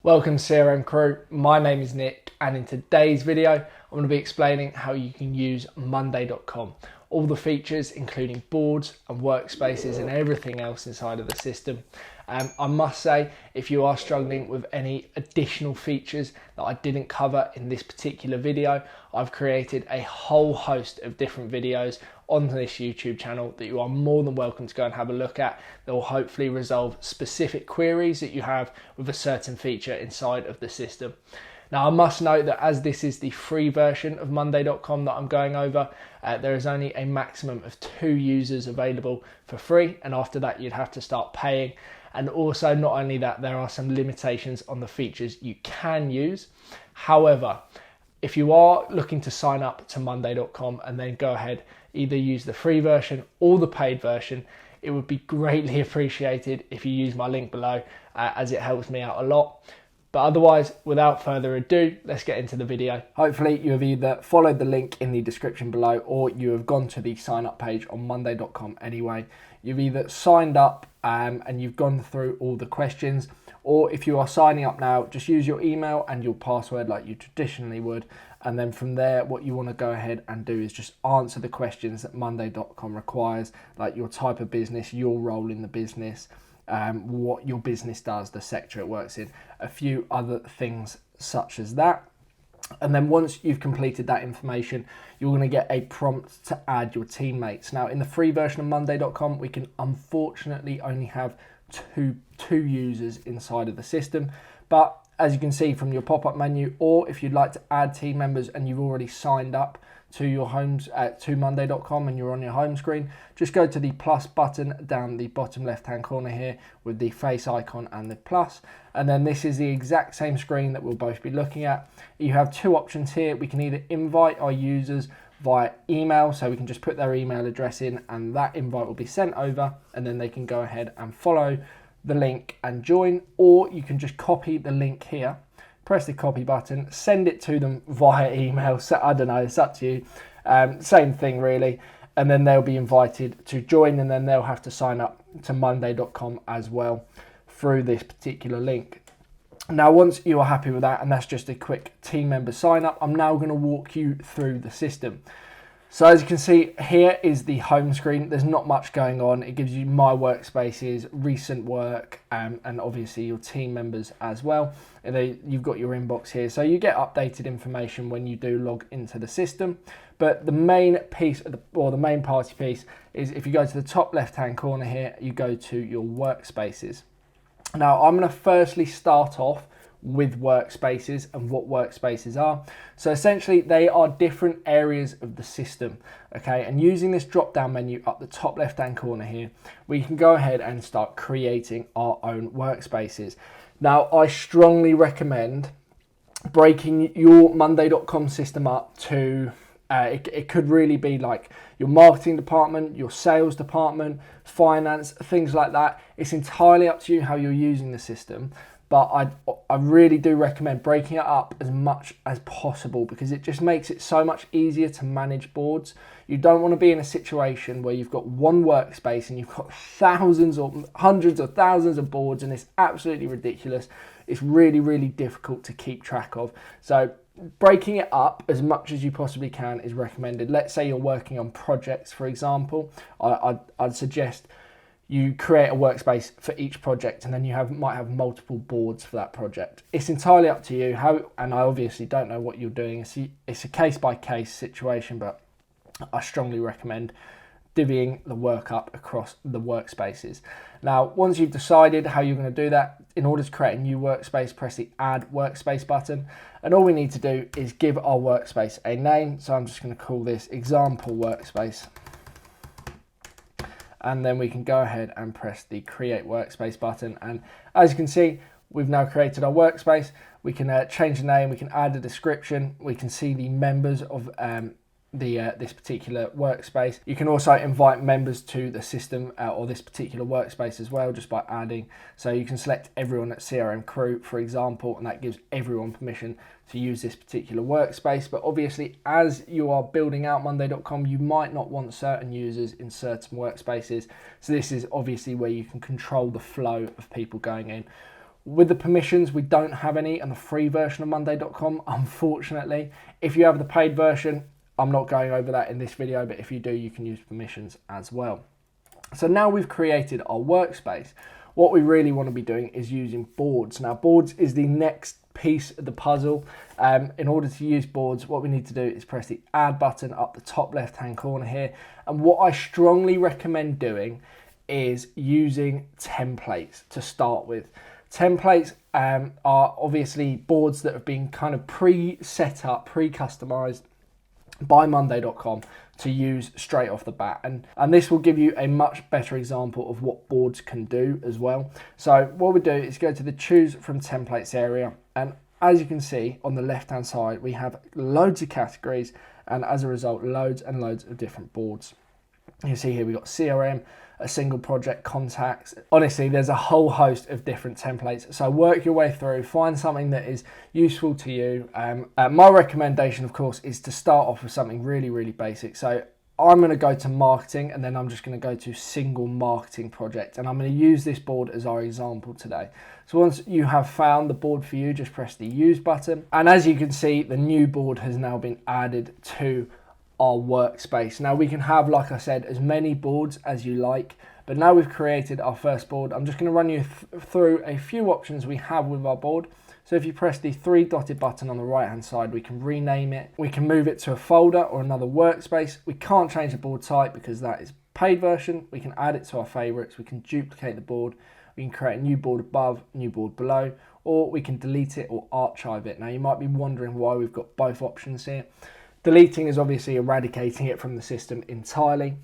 Welcome CRM crew, my name is Nick and in today's video I'm going to be explaining how you can use Monday.com. All the features including boards and workspaces and everything else inside of the system. I must say, if you are struggling with any additional features that I didn't cover in this particular video, I've created a whole host of different videos on this YouTube channel that you are more than welcome to go and have a look at. That will hopefully resolve specific queries that you have with a certain feature inside of the system. Now I must note that as this is the free version of Monday.com that I'm going over, there is only a maximum of 2 users available for free, and after that you'd have to start paying. And also, not only that, there are some limitations on the features you can use. However, if you are looking to sign up to Monday.com and then go ahead, either use the free version or the paid version, it would be greatly appreciated if you use my link below, as it helps me out a lot. But otherwise, without further ado, let's get into the video. Hopefully you have either followed the link in the description below or you have gone to the sign up page on Monday.com anyway. You've either signed up and you've gone through all the questions, or if you are signing up now, just use your email and your password like you traditionally would. And then from there, what you want to go ahead and do is just answer the questions that Monday.com requires, like your type of business, your role in the business, what your business does, the sector it works in, a few other things such as that. And then once you've completed that information, you're going to get a prompt to add your teammates. Now in the free version of Monday.com, we can unfortunately only have two users inside of the system. But as you can see from your pop-up menu, or if you'd like to add team members and you've already signed up to your to Monday.com and you're on your home screen, just go to the plus button down the bottom left hand corner here with the face icon and the plus, and then this is the exact same screen that we'll both be looking at. You have 2 options here. We can either invite our users via email, so we can just put their email address in and that invite will be sent over and then they can go ahead and follow the link and join, or you can just copy the link here, press the copy button, send it to them via email. So I don't know, it's up to you. Same thing really. And then they'll be invited to join, and then they'll have to sign up to Monday.com as well through this particular link. Now, once you are happy with that, and that's just a quick team member sign up, I'm now going to walk you through the system. So as you can see, here is the home screen. There's not much going on. It gives you my workspaces, recent work, and obviously your team members as well. And then you've got your inbox here. So you get updated information when you do log into the system. But the main piece, or the main party piece, is if you go to the top left-hand corner here, you go to your workspaces. Now, I'm going to firstly start off with workspaces and what workspaces are. So essentially they are different areas of the system, okay? And using this drop down menu up the top left hand corner here, we can go ahead and start creating our own workspaces. Now I strongly recommend breaking your Monday.com system up to it could really be like your marketing department, your sales department, finance, things like that. It's entirely up to you how you're using the system. But I really do recommend breaking it up as much as possible because it just makes it so much easier to manage boards. You don't want to be in a situation where you've got one workspace and you've got thousands or hundreds or thousands of boards, and it's absolutely ridiculous. It's really, really difficult to keep track of. So breaking it up as much as you possibly can is recommended. Let's say you're working on projects, for example. I'd suggest you create a workspace for each project, and then you might have multiple boards for that project. It's entirely up to you and I obviously don't know what you're doing. It's a case-by-case situation, but I strongly recommend divvying the work up across the workspaces. Now, once you've decided how you're going to do that, in order to create a new workspace, press the Add Workspace button, and all we need to do is give our workspace a name. So I'm just going to call this Example Workspace. And then we can go ahead and press the Create Workspace button. And as you can see, we've now created our workspace. We can change the name, we can add a description, we can see the members of this particular workspace. You can also invite members to the system or this particular workspace as well, just by adding. So you can select everyone at CRM crew, for example, and that gives everyone permission to use this particular workspace. But obviously, as you are building out Monday.com, you might not want certain users in certain workspaces. So this is obviously where you can control the flow of people going in. With the permissions, we don't have any on the free version of Monday.com, unfortunately. If you have the paid version, I'm not going over that in this video, but if you do, you can use permissions as well. So now we've created our workspace. What we really want to be doing is using boards. Now, boards is the next piece of the puzzle. In order to use boards, what we need to do is press the add button up the top left hand corner here. And what I strongly recommend doing is using templates to start with. Templates are obviously boards that have been kind of pre-set up, pre-customized by Monday.com to use straight off the bat, and this will give you a much better example of what boards can do as well. So what we do is go to the choose from templates area, and as you can see on the left hand side we have loads of categories, and as a result loads and loads of different boards. You see here we've got CRM, a single project, contacts. Honestly, there's a whole host of different templates. So work your way through, find something that is useful to you. My recommendation, of course, is to start off with something really, really basic. So I'm going to go to marketing, and then I'm just going to go to single marketing project. And I'm going to use this board as our example today. So once you have found the board for you, just press the use button. And as you can see, the new board has now been added to our workspace. Now we can have, like I said, as many boards as you like, but now we've created our first board, I'm just going to run you through a few options we have with our board. So if you press the three dotted button on the right hand side, we can rename it, we can move it to a folder or another workspace. We can't change the board type because that is paid version. We can add it to our favorites, we can duplicate the board, we can create a new board above, new board below, or we can delete it or archive it. Now you might be wondering why we've got both options here. Deleting is obviously eradicating it from the system entirely.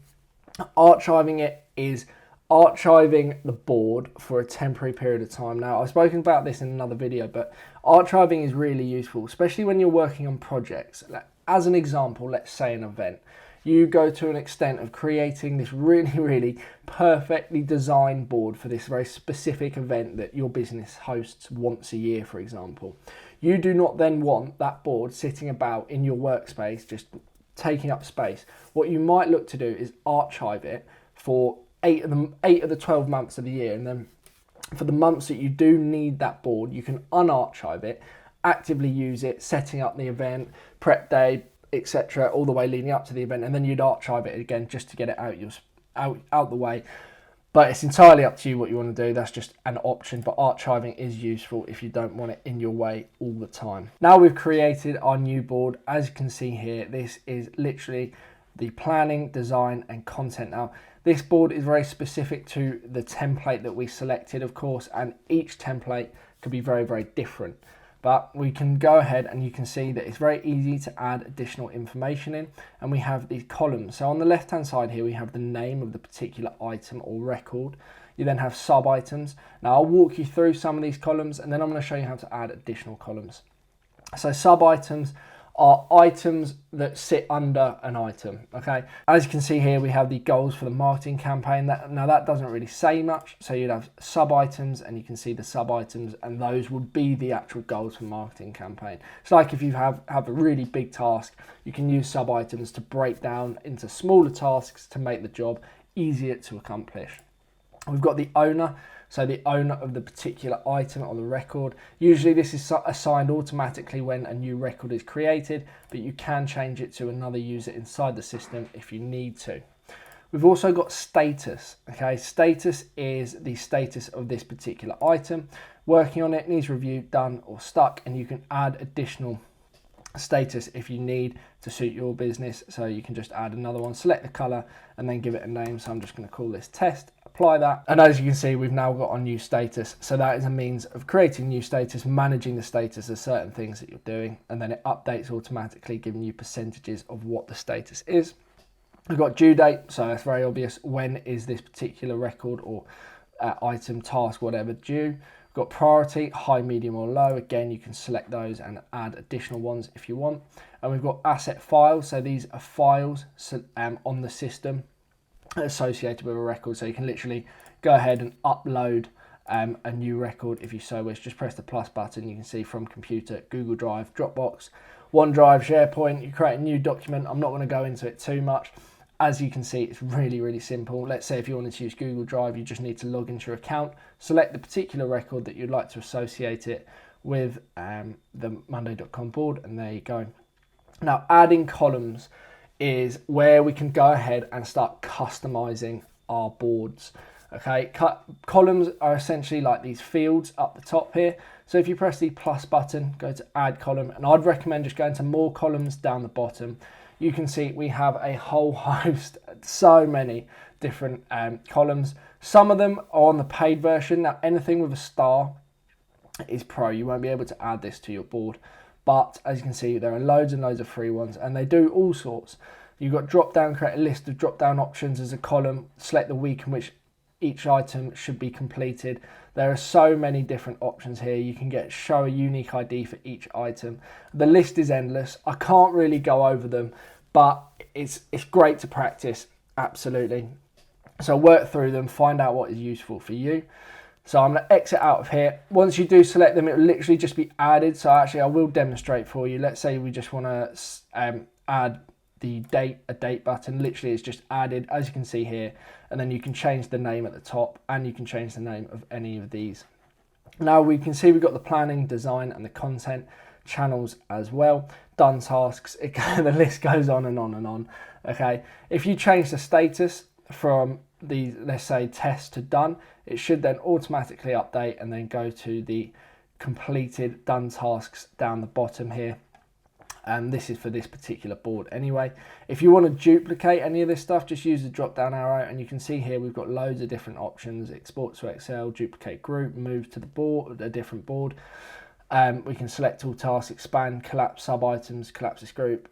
Archiving it is archiving the board for a temporary period of time. Now, I've spoken about this in another video, but archiving is really useful, especially when you're working on projects. As an example, let's say an event. You go to an extent of creating this really, really perfectly designed board for this very specific event that your business hosts once a year, for example. You do not then want that board sitting about in your workspace, just taking up space. What you might look to do is archive it for 8 of the 12 months of the year. And then for the months that you do need that board, you can unarchive it, actively use it, setting up the event, prep day, etc., all the way leading up to the event, and then you'd archive it again just to get it out the way. But it's entirely up to you what you want to do. That's just an option, but archiving is useful if you don't want it in your way all the time. Now we've created our new board. As you can see here, this is literally the planning, design, and content. Now, this board is very specific to the template that we selected, of course, and each template could be very, very different. But we can go ahead and you can see that it's very easy to add additional information in, and we have these columns. So on the left hand side here we have the name of the particular item or record. You then have sub items. Now I'll walk you through some of these columns, and then I'm going to show you how to add additional columns. So sub items are items that sit under an item. Okay, as you can see here we have the goals for the marketing campaign. Now that doesn't really say much, so you'd have sub items, and you can see the sub items, and those would be the actual goals for marketing campaign. It's like if you have a really big task, you can use sub items to break down into smaller tasks to make the job easier to accomplish. We've got the owner. So the owner of the particular item or the record. Usually this is assigned automatically when a new record is created, but you can change it to another user inside the system if you need to. We've also got status. Okay, status is the status of this particular item. Working on it, needs review, done, or stuck, and you can add additional status if you need to suit your business. So you can just add another one, select the color, and then give it a name. So I'm just going to call this test. Apply that, and as you can see we've now got our new status. So that is a means of creating new status, managing the status of certain things that you're doing, and then it updates automatically, giving you percentages of what the status is. We've got due date, so that's very obvious. When is this particular record or item, task, whatever due? We've got priority, high, medium, or low. Again, you can select those and add additional ones if you want. And we've got asset files, so these are files on the system associated with a record. So you can literally go ahead and upload a new record if you so wish. Just press the plus button. You can see from computer, Google Drive, Dropbox, OneDrive, SharePoint. You create a new document. I'm not going to go into it too much. As you can see, it's really, really simple. Let's say if you wanted to use Google Drive, you just need to log into your account, select the particular record that you'd like to associate it with the Monday.com board, and there you go. Now, adding columns is where we can go ahead and start customizing our boards. Okay, columns are essentially like these fields up the top here. So if you press the plus button, go to add column, and I'd recommend just going to more columns down the bottom. You can see we have a whole host, so many different columns. Some of them are on the paid version. Now, anything with a star is pro. You won't be able to add this to your board. But as you can see, there are loads and loads of free ones, and they do all sorts. You've got drop down, create a list of drop down options as a column, select the week in which each item should be completed. There are so many different options here. You can show a unique ID for each item. The list is endless. I can't really go over them, but it's great to practice, absolutely. So work through them, find out what is useful for you. So I'm going to exit out of here. Once you do select them, it will literally just be added. So actually I will demonstrate for you. Let's say we just want to add the date button. Literally it's just added, as you can see here, and then you can change the name at the top, and you can change the name of any of these. Now we can see we've got the planning, design, and the content channels as well. Done tasks. The list goes on and on and on. Okay, if you change the status from the, let's say, test to done, it should then automatically update and then go to the completed done tasks down the bottom here. And this is for this particular board anyway. If you want to duplicate any of this stuff, just use the drop down arrow, and you can see here we've got loads of different options: export to Excel, duplicate group, move to the board, a different board. We can select all tasks, expand, collapse sub items, collapse this group.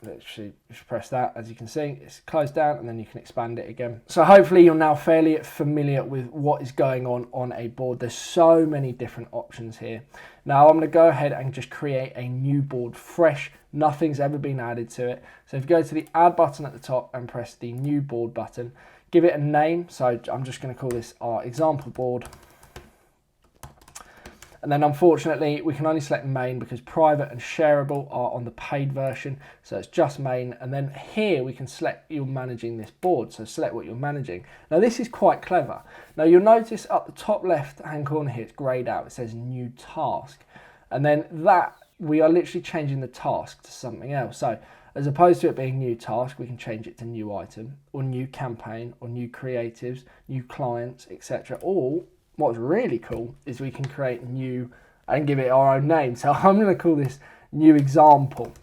Literally just press that, as you can see it's closed down, and then you can expand it again. So hopefully you're now fairly familiar with what is going on a board. There's so many different options here. Now I'm going to go ahead and just create a new board, fresh, nothing's ever been added to it. So if you go to the add button at the top and press the new board button, give it a name. So I'm just going to call this our example board. And then unfortunately we can only select main because private and shareable are on the paid version, so it's just main. And then here we can select you're managing this board, so select what you're managing. Now this is quite clever. Now you'll notice up the top left hand corner here it's grayed out, it says new task, and then that we are literally changing the task to something else. So as opposed to it being new task, we can change it to new item or new campaign or new creatives, new clients, etc. Or what's really cool is we can create new and give it our own name. So I'm going to call this new example.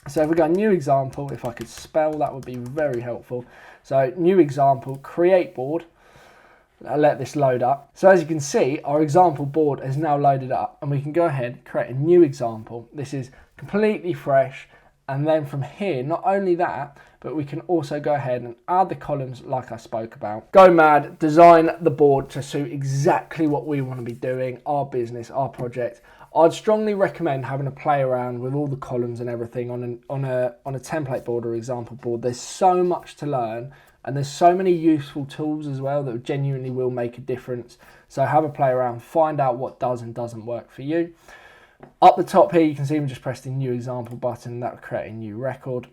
So if we go new example, if I could spell, that would be very helpful. So new example, create board. I'll let this load up. So as you can see, our example board is now loaded up, and we can go ahead and create a new example. This is completely fresh. And then from here, not only that, but we can also go ahead and add the columns like I spoke about. Go mad, design the board to suit exactly what we want to be doing, our business, our project. I'd strongly recommend having a play around with all the columns and everything on a template board or example board. There's so much to learn, and there's so many useful tools as well that genuinely will make a difference. So have a play around, find out what does and doesn't work for you. Up the top here, you can see we just pressed the new example button. That will create a new record.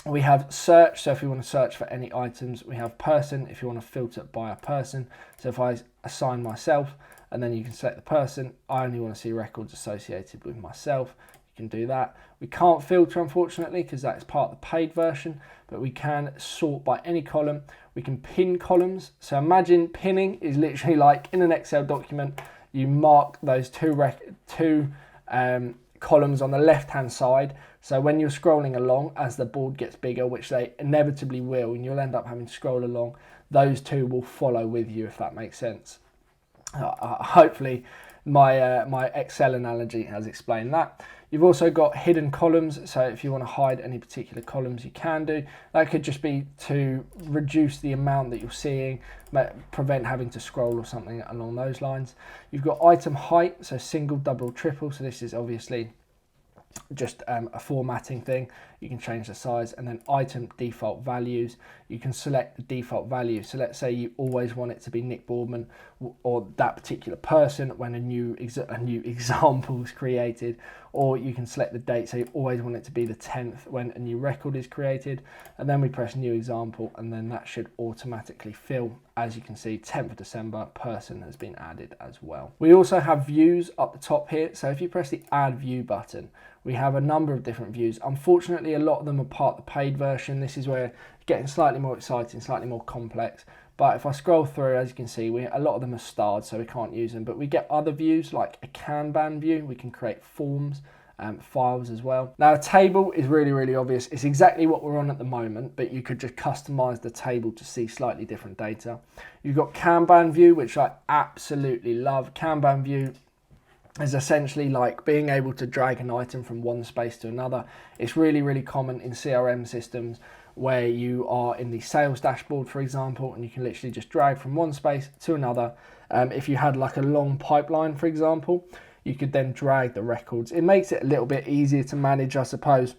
We have search, so if you want to search for any items. We have person, if you want to filter by a person. So if I assign myself, and then you can select the person, I only want to see records associated with myself. You can do that. We can't filter, unfortunately, because that's part of the paid version, but we can sort by any column. We can pin columns. So imagine pinning is literally like in an Excel document, you mark those two columns on the left hand side, so when you're scrolling along as the board gets bigger, which they inevitably will, and you'll end up having to scroll along, those two will follow with you, if that makes sense. Hopefully my Excel analogy has explained that. You've also got hidden columns, so if you want to hide any particular columns, you can do. That could just be to reduce the amount that you're seeing, prevent having to scroll or something along those lines. You've got item height, so single, double, triple. So this is obviously just a formatting thing. You can change the size, and then item default values. You can select the default value. So let's say you always want it to be Nick Boardman or that particular person when a new example is created, or you can select the date. So you always want it to be the 10th when a new record is created, and then we press new example, and then that should automatically fill. As you can see, 10th of December person has been added as well. We also have views up the top here. So if you press the add view button, we have a number of different views. Unfortunately, a lot of them are part of the paid version. This is where it's getting slightly more exciting, slightly more complex. But if I scroll through, as you can see, a lot of them are starred, so we can't use them. But we get other views like a Kanban view. We can create forms, files as well. Now, a table is really, really obvious. It's exactly what we're on at the moment, but you could just customize the table to see slightly different data. You've got Kanban view, which I absolutely love. Kanban view is essentially like being able to drag an item from one space to another. It's really, really common in CRM systems where you are in the sales dashboard, for example, and you can literally just drag from one space to another. If you had like a long pipeline, for example, you could then drag the records. It makes it a little bit easier to manage, I suppose,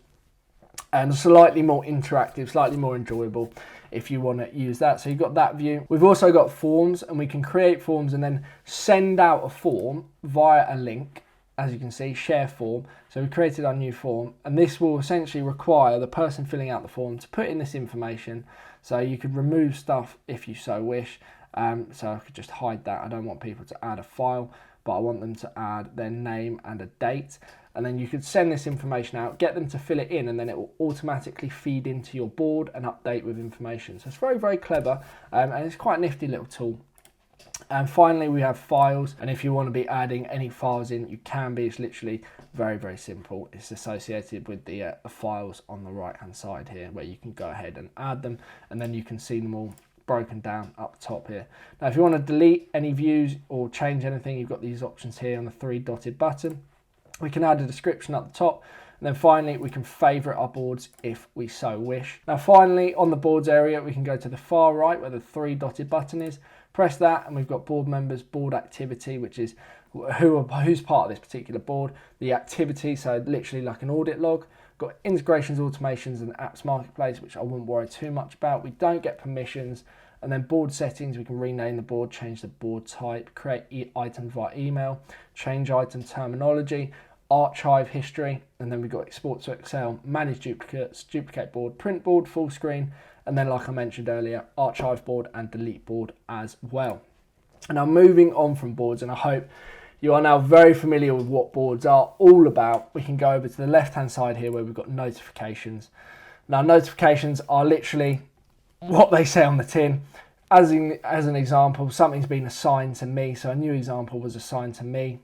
and slightly more interactive, slightly more enjoyable if you want to use that. So you've got that view. We've also got forms, and we can create forms and then send out a form via a link. As you can see, share form. So we created our new form, and this will essentially require the person filling out the form to put in this information. So you could remove stuff if you so wish. So I could just hide that. I don't want people to add a file, but I want them to add their name and a date. And then you could send this information out, get them to fill it in, and then it will automatically feed into your board and update with information. So it's very, very clever, and it's quite a nifty little tool. And finally, we have files, and if you want to be adding any files in, you can be. It's literally very, very simple. It's associated with the files on the right hand side here, where you can go ahead and add them, and then you can see them all broken down up top here. Now, if you want to delete any views or change anything, you've got these options here on the 3 dotted button. We can add a description up the top, and then finally we can favorite our boards if we so wish. Now finally, on the boards area, we can go to the far right where the 3 dotted button is, press that, and we've got board members, board activity, which is who's part of this particular board, the activity, so literally like an audit log. Got integrations, automations, and apps marketplace, which I wouldn't worry too much about. We don't get permissions. And then board settings, we can rename the board, change the board type, create items via email, change item terminology, archive history, and then we've got export to Excel, manage duplicates, duplicate board, print board, full screen, and then like I mentioned earlier, archive board and delete board as well. And now moving on from boards, and I hope you are now very familiar with what boards are all about, we can go over to the left-hand side here where we've got notifications. Now notifications are literally what they say on the tin. As an example, something's been assigned to me. So a new example was assigned to me.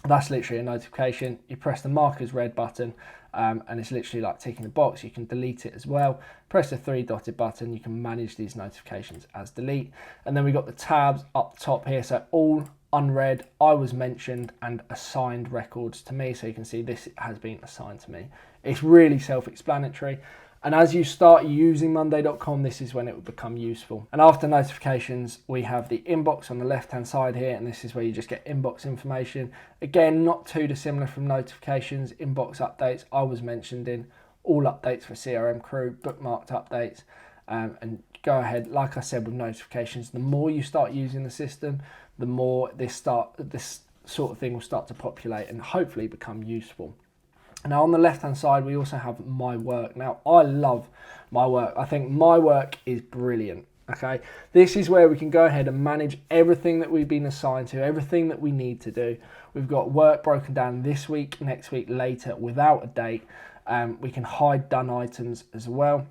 That's literally a notification. You press the mark as red button, and it's literally like ticking the box. You can delete it as well. Press the 3 dotted button. You can manage these notifications as delete. And then we got the tabs up the top here. So all, unread, I was mentioned, and assigned records to me. So you can see this has been assigned to me. It's really self-explanatory. And as you start using Monday.com, this is when it will become useful. And after notifications, we have the inbox on the left-hand side here, and this is where you just get inbox information. Again, not too dissimilar from notifications. Inbox updates, I was mentioned in, all updates for CRM crew, bookmarked updates, and go ahead. Like I said with notifications, the more you start using the system, the more this sort of thing will start to populate and hopefully become useful. Now on the left hand side, we also have my work. Now I love my work. I think my work is brilliant. Okay, this is where we can go ahead and manage everything that we've been assigned to, everything that we need to do. We've got work broken down this week, next week, later, without a date. We can hide done items as well,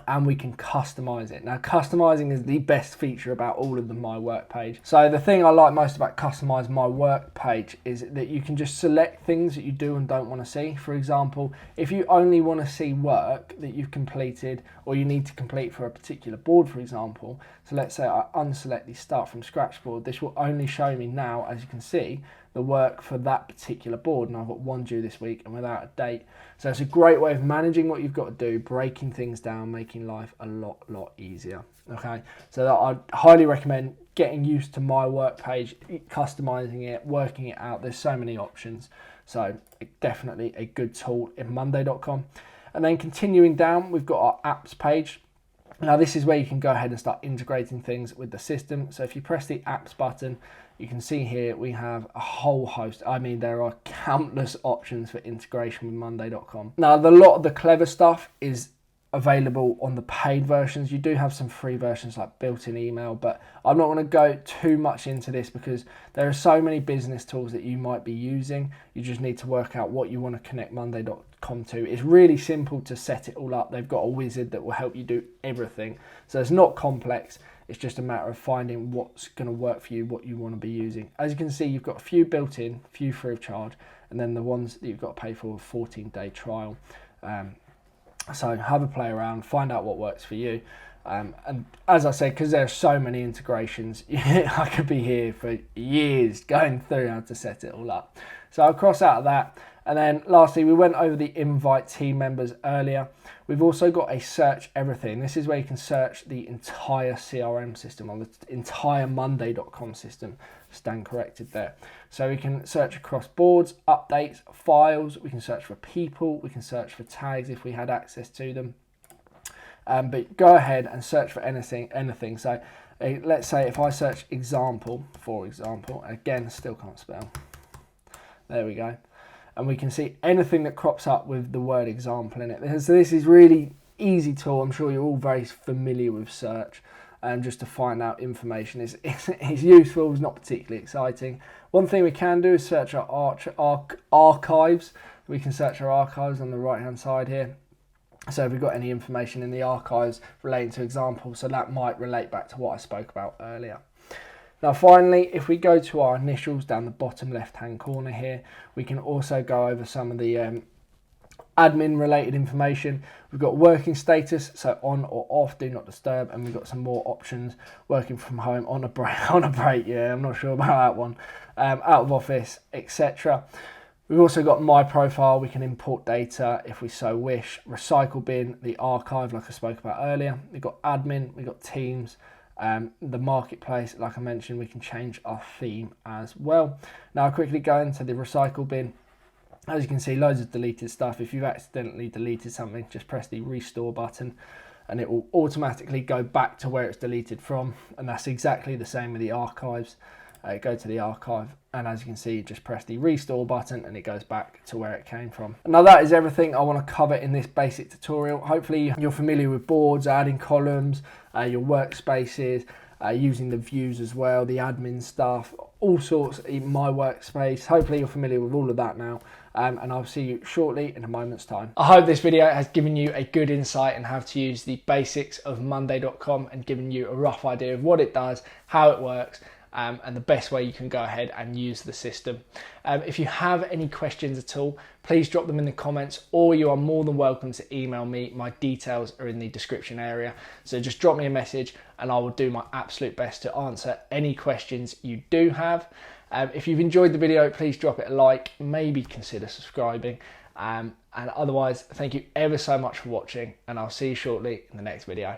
and we can customize it. Now customizing is the best feature about all of the My Work page. So the thing I like most about customize My Work page is that you can just select things that you do and don't want to see. For example, if you only want to see work that you've completed or you need to complete for a particular board, for example, so let's say I unselect the start from scratch board, this will only show me now, as you can see, the work for that particular board, and I've got one due this week and without a date. So it's a great way of managing what you've got to do, breaking things down, making life a lot easier. Okay, so I'd highly recommend getting used to my work page, customizing it, working it out. There's so many options, so definitely a good tool in Monday.com. And then continuing down, we've got our apps page. Now this is where you can go ahead and start integrating things with the system. So if you press the apps button, you can see here we have a whole host. I mean, there are countless options for integration with Monday.com. Now, a lot of the clever stuff is available on the paid versions. You do have some free versions like built-in email, but I'm not going to go too much into this because there are so many business tools that you might be using. You just need to work out what you want to connect Monday.com to. It's really simple to set it all up. They've got a wizard that will help you do everything. So it's not complex. It's just a matter of finding what's going to work for you, what you want to be using. As you can see, you've got a few built in, a few free of charge, and then the ones that you've got to pay for a 14-day trial. So have a play around, find out what works for you. And as I said, because there are so many integrations, I could be here for years going through how to set it all up. So I'll cross out of that. And then lastly, we went over the invite team members earlier. We've also got a search everything. This is where you can search the entire CRM system, or the entire Monday.com system. Stand corrected there. So we can search across boards, updates, files. We can search for people. We can search for tags if we had access to them. But go ahead and search for anything. So let's say if I search example, for example, again, still can't spell. There we go. And we can see anything that crops up with the word example in it. So this is really easy tool. I'm sure you're all very familiar with search, just to find out information. It's useful, it's not particularly exciting. One thing we can do is search our archives. We can search our archives on the right hand side here. So if we've got any information in the archives relating to examples, so that might relate back to what I spoke about earlier. Now finally, if we go to our initials down the bottom left hand corner here, we can also go over some of the admin related information. We've got working status, so on or off, do not disturb, and we've got some more options. Working from home, on a break, yeah, I'm not sure about that one. Out of office, etc. We've also got my profile. We can import data if we so wish. Recycle bin, the archive, like I spoke about earlier. We've got admin, we've got teams. The marketplace, like I mentioned, we can change our theme as well. Now I'll quickly go into the recycle bin. As you can see, loads of deleted stuff. If you've accidentally deleted something, just press the restore button and it will automatically go back to where it's deleted from. And that's exactly the same with the archives. Go to the archive, and as you can see, just press the restore button and it goes back to where it came from. Now that is everything I want to cover in this basic tutorial. Hopefully you're familiar with boards, adding columns, your workspaces, using the views as well, the admin stuff, all sorts in my workspace. Hopefully you're familiar with all of that now, and I'll see you shortly in a moment's time. I hope this video has given you a good insight on how to use the basics of Monday.com and given you a rough idea of what it does, how it works, and the best way you can go ahead and use the system. If you have any questions at all, please drop them in the comments, or you are more than welcome to email me. My details are in the description area. So just drop me a message and I will do my absolute best to answer any questions you do have. If you've enjoyed the video, please drop it a like, maybe consider subscribing. And otherwise, thank you ever so much for watching, and I'll see you shortly in the next video.